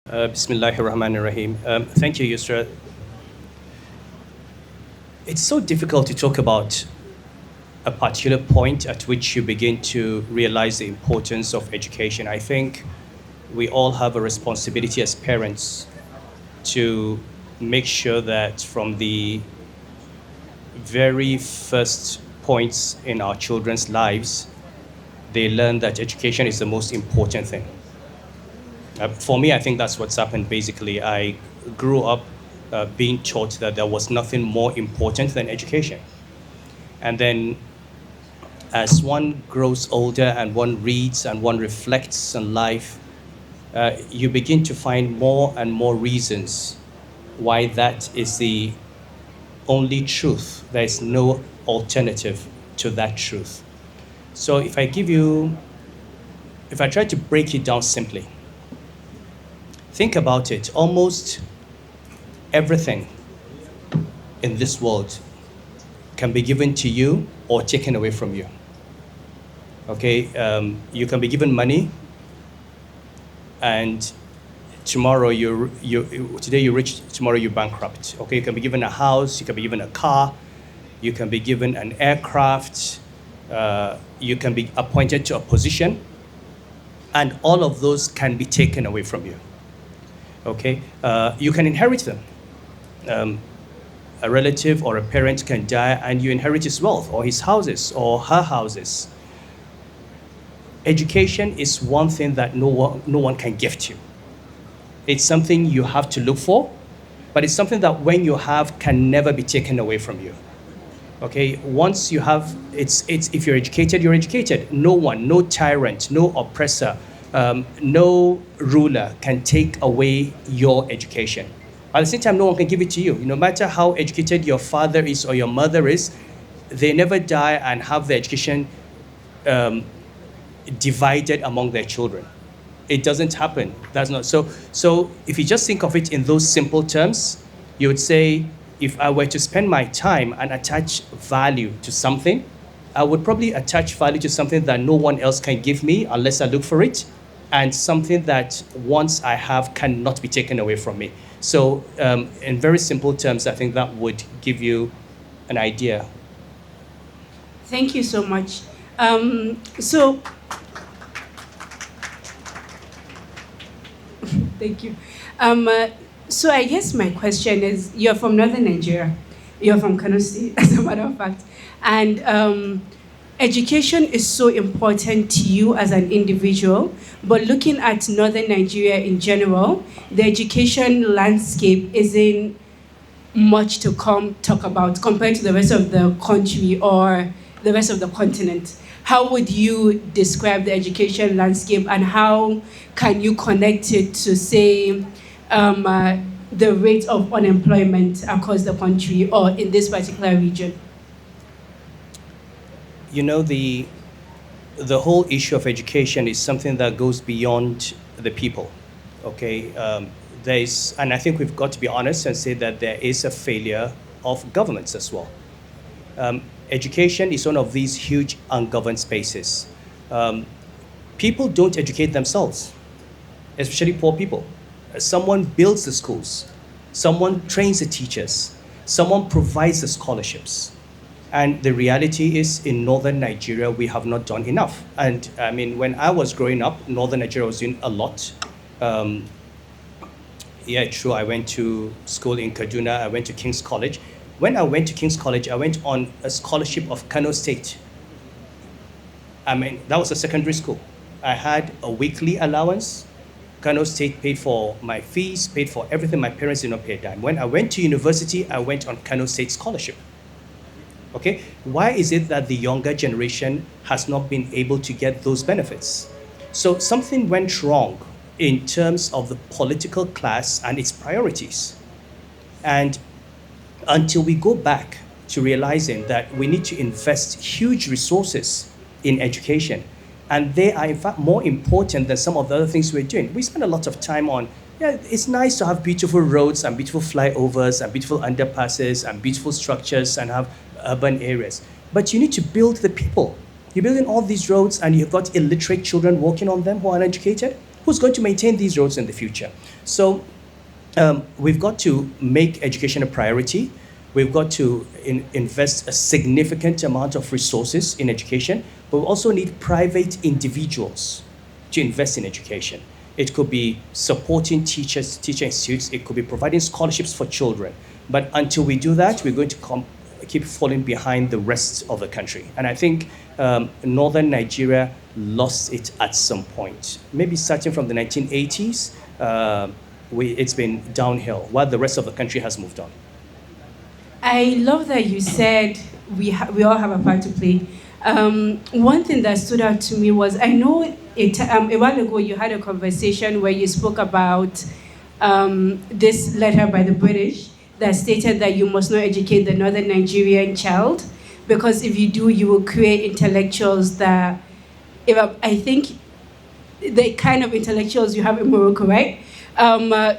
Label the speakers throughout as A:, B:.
A: Bismillahir Rahmanir Rahim. Thank you, Yusra. It's so difficult to talk about a particular point at which you begin to realize the importance of education. I think we all have a responsibility as parents to make sure that from the very first points in our children's lives, they learn that education is the most important thing. For me, I think that's what's happened basically. I grew up being taught that there was nothing more important than education. And then as one grows older and one reads and one reflects on life, you begin to find more and more reasons why that is the only truth. There is no alternative to that truth. So if I try to break it down simply, think about it. Almost everything in this world can be given to you or taken away from you. Okay, you can be given money, and tomorrow today you're rich, tomorrow you're bankrupt. Okay, you can be given a house, you can be given a car, you can be given an aircraft, you can be appointed to a position, and all of those can be taken away from you. Okay, you can inherit them. A relative or a parent can die and you inherit his wealth or his houses or her houses. Education is one thing that no one can gift you. It's something you have to look for, but it's something that when you have can never be taken away from you. Okay, once you have, it's if you're educated, you're educated. No one, no tyrant, no oppressor, no ruler can take away your education. At the same time, no one can give it to you. No matter how educated your father is or your mother is, they never die and have the education divided among their children. It doesn't happen. That's not so. So if you just think of it in those simple terms, you would say, if I were to spend my time and attach value to something, I would probably attach value to something that no one else can give me unless I look for it, and something that once I have cannot be taken away from me. So in very simple terms, I think that would give you an idea.
B: Thank you so much. So, thank you. So I guess my question is, you're from Northern Nigeria. You're from Kano State, as a matter of fact. And education is so important to you as an individual, but looking at Northern Nigeria in general, the education landscape isn't much to talk about compared to the rest of the country or the rest of the continent. How would you describe the education landscape, and how can you connect it to, say, the rate of unemployment across the country or in this particular region?
A: You know, the whole issue of education is something that goes beyond the people. Okay, and I think we've got to be honest and say that there is a failure of governments as well. Education is one of these huge ungoverned spaces. People don't educate themselves, especially poor people. Someone builds the schools, someone trains the teachers, someone provides the scholarships. And the reality is, in Northern Nigeria, we have not done enough. And I mean, when I was growing up, Northern Nigeria was doing a lot. Yeah, true, I went to school in Kaduna, I went to King's College. When I went to King's College, I went on a scholarship of Kano State. I mean, that was a secondary school. I had a weekly allowance. Kano State paid for my fees, paid for everything. My parents did not pay a dime. When I went to university, I went on Kano State scholarship. Okay, why is it that the younger generation has not been able to get those benefits? So something went wrong in terms of the political class and its priorities. And until we go back to realizing that we need to invest huge resources in education, and they are in fact more important than some of the other things we're doing. We spend a lot of time on, yeah, it's nice to have beautiful roads and beautiful flyovers and beautiful underpasses and beautiful structures and have urban areas. But you need to build the people. You're building all these roads and you've got illiterate children walking on them who are uneducated. Who's going to maintain these roads in the future? So we've got to make education a priority. We've got to invest a significant amount of resources in education, but we also need private individuals to invest in education. It could be supporting teachers, teacher institutes. It could be providing scholarships for children. But until we do that, we're going to keep falling behind the rest of the country. And I think northern Nigeria lost it at some point. Maybe starting from the 1980s, it's been downhill, while the rest of the country has moved on.
B: I love that you said we all have a part to play. One thing that stood out to me was, I know a while ago you had a conversation where you spoke about this letter by the British that stated that you must not educate the northern Nigerian child, because if you do, you will create intellectuals that, I think, the kind of intellectuals you have in Morocco, right?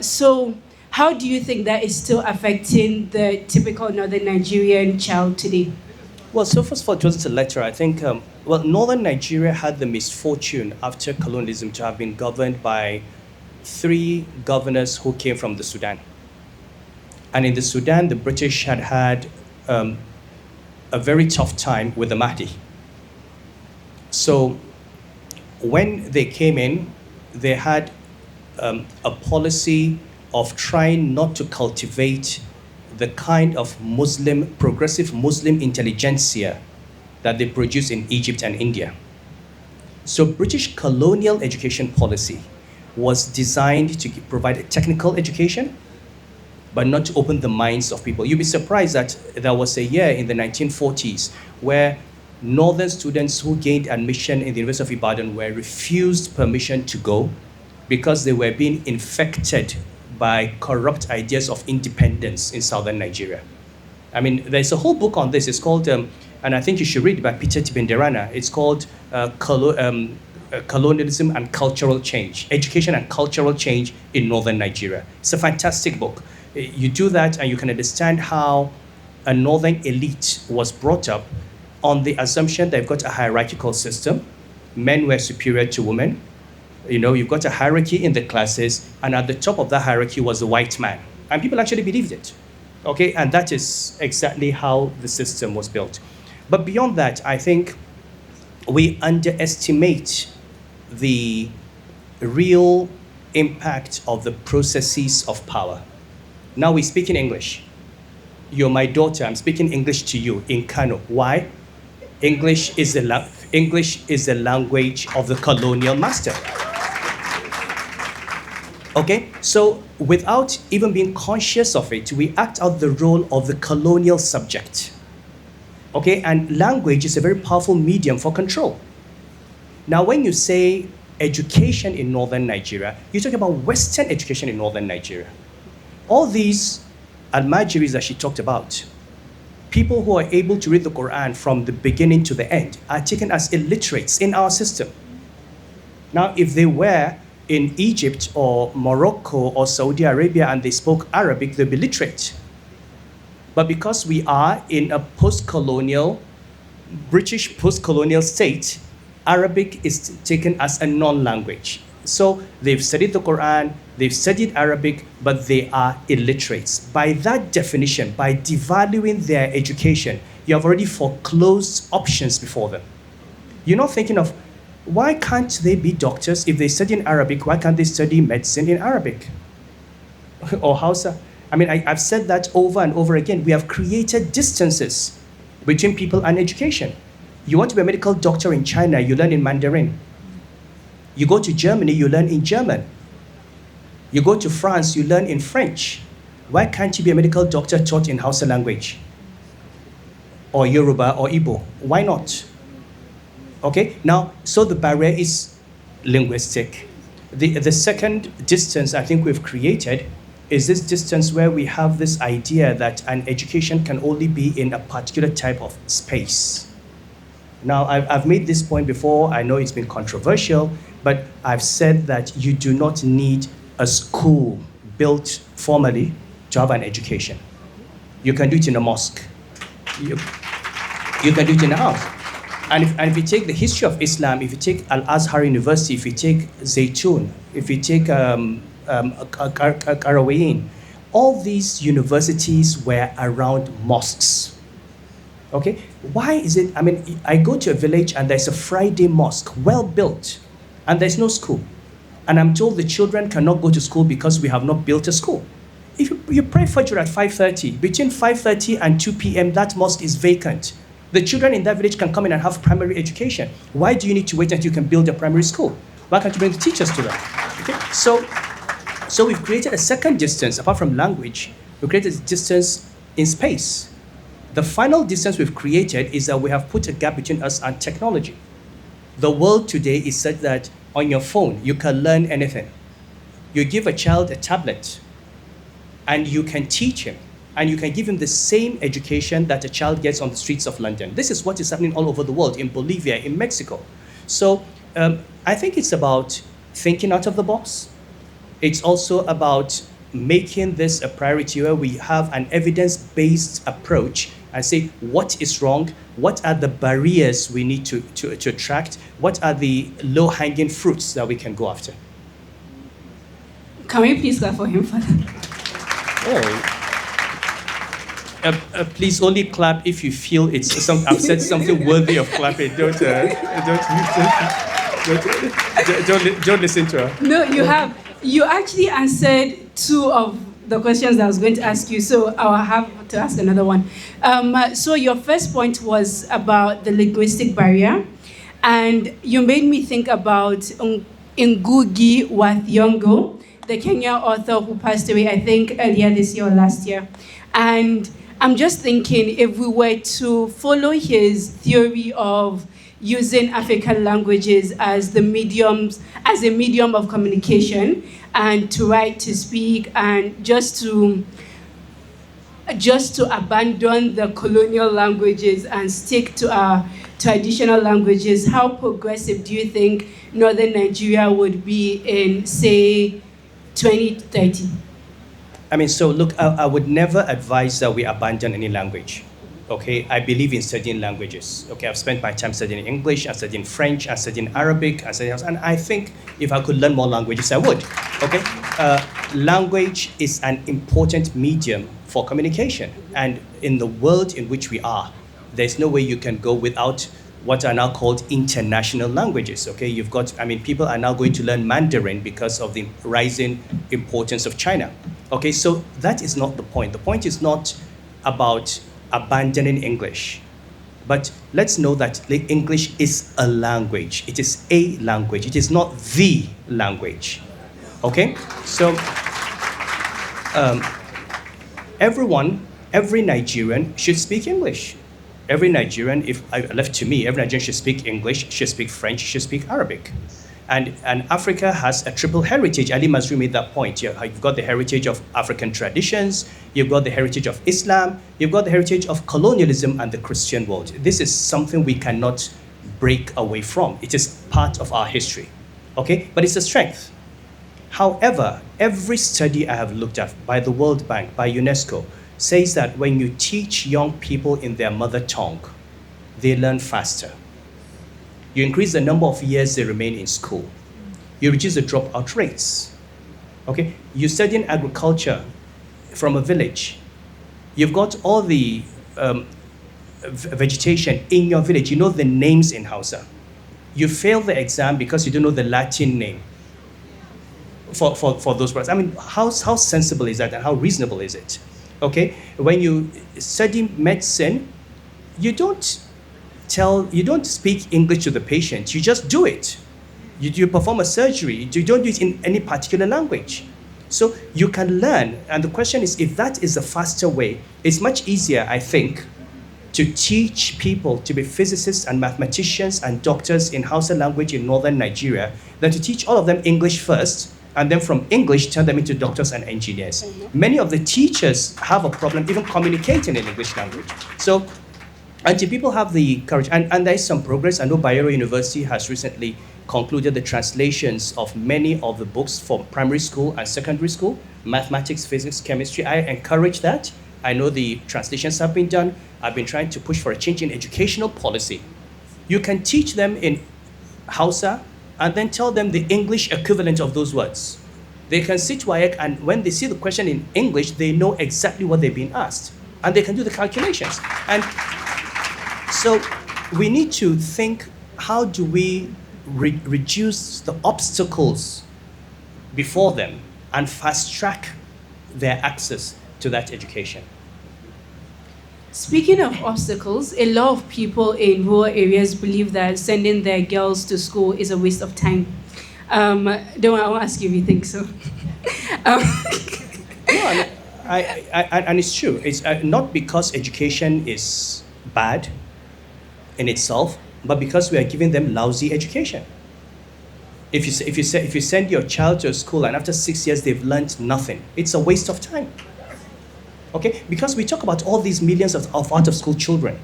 B: So how do you think that is still affecting the typical northern Nigerian child today?
A: Well, so first of all, just a letter. I think, northern Nigeria had the misfortune after colonialism to have been governed by 3 governors who came from the Sudan. And in the Sudan, the British had a very tough time with the Mahdi. So when they came in, they had a policy of trying not to cultivate the kind of progressive Muslim intelligentsia that they produce in Egypt and India. So British colonial education policy was designed to provide a technical education, but not to open the minds of people. You'd be surprised that there was a year in the 1940s where northern students who gained admission in the University of Ibadan were refused permission to go because they were being infected by corrupt ideas of independence in southern Nigeria. I mean, there's a whole book on this. It's called, and I think you should read it, by Peter Tibinderana. It's called Colonialism and Cultural Change, Education and Cultural Change in Northern Nigeria. It's a fantastic book. You do that and you can understand how a northern elite was brought up on the assumption they've got a hierarchical system. Men were superior to women. You've got a hierarchy in the classes, and at the top of that hierarchy was the white man. And people actually believed it. Okay, and that is exactly how the system was built. But beyond that, I think we underestimate the real impact of the processes of power. Now we speak in English. You're my daughter, I'm speaking English to you in Kano. Why? English is the language of the colonial master. Okay, so without even being conscious of it, we act out the role of the colonial subject. Okay, and language is a very powerful medium for control. Now, when you say education in northern Nigeria, you're talking about Western education in northern Nigeria. All these Almajiris that she talked about, people who are able to read the Quran from the beginning to the end, are taken as illiterates in our system. Now, if they were in Egypt or Morocco or Saudi Arabia and they spoke Arabic, they'd be literate. But because we are in a post-colonial, British post-colonial state, Arabic is taken as a non-language. So they've studied the Quran, they've studied Arabic, but they are illiterates. By that definition, by devaluing their education, you have already foreclosed options before them. You're not thinking of, why can't they be doctors? If they study in Arabic, why can't they study medicine in Arabic? Or Hausa? I mean, I've said that over and over again. We have created distances between people and education. You want to be a medical doctor in China, you learn in Mandarin. You go to Germany, you learn in German. You go to France, you learn in French. Why can't you be a medical doctor taught in Hausa language? Or Yoruba or Igbo? Why not? Okay, now, so the barrier is linguistic. The second distance I think we've created is this distance where we have this idea that an education can only be in a particular type of space. Now, I've made this point before. I know it's been controversial, but I've said that you do not need a school built formally to have an education. You can do it in a mosque. You can do it in a house. And if you take the history of Islam, if you take Al-Azhar University, if you take Zaytun, if you take Qarawiyyin, all these universities were around mosques. Okay, why is it? I mean, I go to a village and there's a Friday mosque, well built, and there's no school. And I'm told the children cannot go to school because we have not built a school. If you pray Fajr at 5:30, between 5:30 and 2 p.m., that mosque is vacant. The children in that village can come in and have primary education. Why do you need to wait until you can build a primary school? Why can't you bring the teachers to that? Okay? So we've created a second distance, apart from language, we've created a distance in space. The final distance we've created is that we have put a gap between us and technology. The world today is such that on your phone, you can learn anything. You give a child a tablet, and you can teach him, and you can give him the same education that a child gets on the streets of London. This is what is happening all over the world, in Bolivia, in Mexico. So I think it's about thinking out of the box. It's also about making this a priority where we have an evidence-based approach and say what is wrong, what are the barriers we need to attract, what are the low-hanging fruits that we can go after.
B: Can we please clap for him for that?
A: Please only clap if you feel I've said something worthy of clapping. Don't listen to her.
B: No, you have. You actually answered two of the questions that I was going to ask you, so I'll have to ask another one. So your first point was about the linguistic barrier, and you made me think about Ngugi wa Thiong'o, the Kenyan author who passed away, I think, earlier this year or last year. And I'm just thinking, if we were to follow his theory of using African languages as a medium of communication, and to write, to speak, and just to abandon the colonial languages and stick to our traditional languages, how progressive do you think northern Nigeria would be in, say, 2030?
A: I mean, so look, I would never advise that we abandon any language. Okay, I believe in studying languages. Okay, I've spent my time studying English, I'm studying French, I'm studying Arabic, and I think if I could learn more languages, I would. Okay, language is an important medium for communication, and in the world in which we are, there's no way you can go without what are now called international languages. Okay, people are now going to learn Mandarin because of the rising importance of China. Okay, so that is not the point. The point is not about abandoning English. But let's know that English is a language. It is a language. It is not the language. Okay? So every Nigerian should speak English. Every Nigerian, if left to me, every Nigerian should speak English, should speak French, should speak Arabic. And Africa has a triple heritage. Ali Masri made that point. You've got the heritage of African traditions, you've got the heritage of Islam, you've got the heritage of colonialism and the Christian world. This is something we cannot break away from. It is part of our history, okay? But it's a strength. However, every study I have looked at by the World Bank, by UNESCO, says that when you teach young people in their mother tongue, they learn faster. You increase the number of years they remain in school. You reduce the dropout rates. Okay? You study in agriculture from a village. You've got all the vegetation in your village. You know the names in Hausa. You fail the exam because you don't know the Latin name for those words. I mean, how sensible is that and how reasonable is it? Okay? When you study medicine, you don't speak English to the patient, you just do it. You perform a surgery, you don't do it in any particular language. So you can learn, and the question is, if that is a faster way, it's much easier, I think, to teach people to be physicists and mathematicians and doctors in Hausa language in northern Nigeria than to teach all of them English first, and then from English turn them into doctors and engineers. Mm-hmm. Many of the teachers have a problem even communicating in English language. So until people have the courage, and there is some progress. I know Bayero University has recently concluded the translations of many of the books for primary school and secondary school, mathematics, physics, chemistry. I encourage that. I know the translations have been done. I've been trying to push for a change in educational policy You can teach them in Hausa and then tell them the English equivalent of those words. They can sit WAEC, and when they see the question in English, they know exactly what they've been asked. And they can do the calculations. And so we need to think, how do we reduce the obstacles before them and fast track their access to that education?
B: Speaking of obstacles, a lot of people in rural areas believe that sending their girls to school is a waste of time. Don't I won't ask you if you think so.
A: No, and it's true. It's not because education is bad in itself, but because we are giving them lousy education. If you send your child to a school and after 6 years they've learned nothing, it's a waste of time. Okay, because we talk about all these millions of out-of-school children.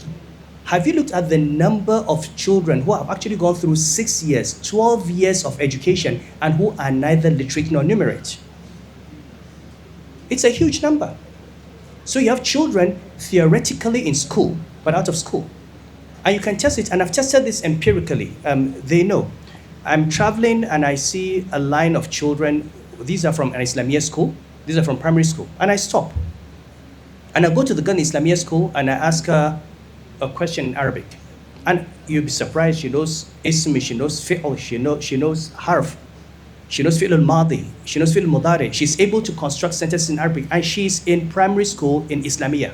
A: Have you looked at the number of children who have actually gone through 6 years, 12 years of education and who are neither literate nor numerate? It's a huge number. So you have children theoretically in school, but out of school. And you can test it, and I've tested this empirically. They know. I'm traveling and I see a line of children. These are from an Islamia school. These are from primary school. And I stop. And I go to the girl in Islamia school and I ask her a question in Arabic. And you'll be surprised, she knows ism, she knows fi'l, she knows harf, she knows fi'l al-madi, she knows fi'l al-mudari. She's able to construct sentences in Arabic, and she's in primary school in Islamia.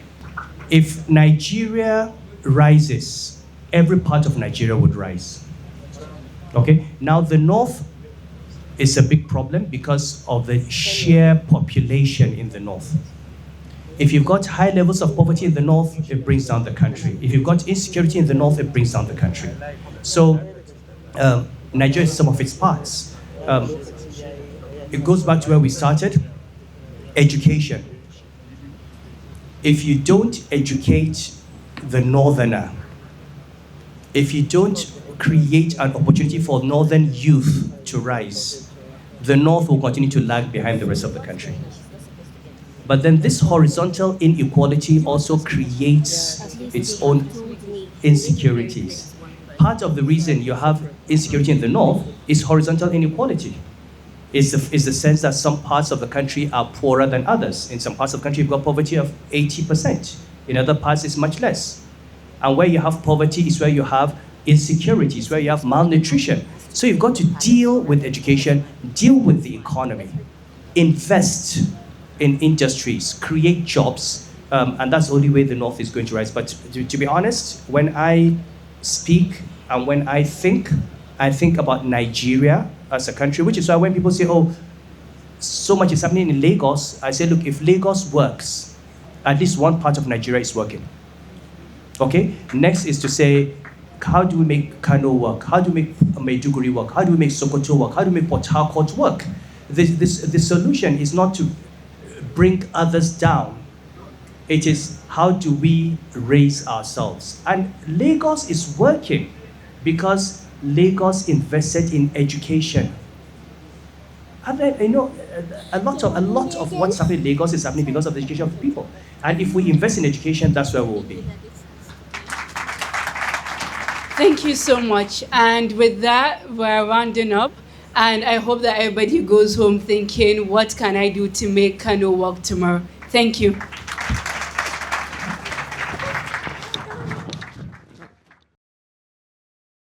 A: If Nigeria rises, every part of Nigeria would rise. Okay? Now the north is a big problem because of the sheer population in the north. If you've got high levels of poverty in the north, it brings down the country. If you've got insecurity in the north, it brings down the country. So Nigeria is some of its parts. It goes back to where we started, education. If you don't educate the northerner, if you don't create an opportunity for northern youth to rise, the north will continue to lag behind the rest of the country. But then this horizontal inequality also creates its own insecurities. Part of the reason you have insecurity in the north is horizontal inequality. Is the sense that some parts of the country are poorer than others. In some parts of the country, you've got poverty of 80%. In other parts, it's much less. And where you have poverty is where you have insecurities, where you have malnutrition. So you've got to deal with education, deal with the economy, invest in industries, create jobs, and that's the only way the North is going to rise. But to be honest, when I speak and when I think about Nigeria as a country, which is why when people say, oh, so much is happening in Lagos, I say, look, if Lagos works, at least one part of Nigeria is working. Okay? Next is to say, how do we make Kano work? How do we make Maiduguri work? How do we make Sokoto work? How do we make Port Harcourt work? The solution is not to bring others down. It is, how do we raise ourselves? And Lagos is working because Lagos invested in education. And you know, a lot of what's happening in Lagos is happening because of the education of the people. And if we invest in education, that's where we'll be.
B: Thank you so much. And with that, we're rounding up. And I hope that everybody goes home thinking, what can I do to make Kano work tomorrow? Thank you.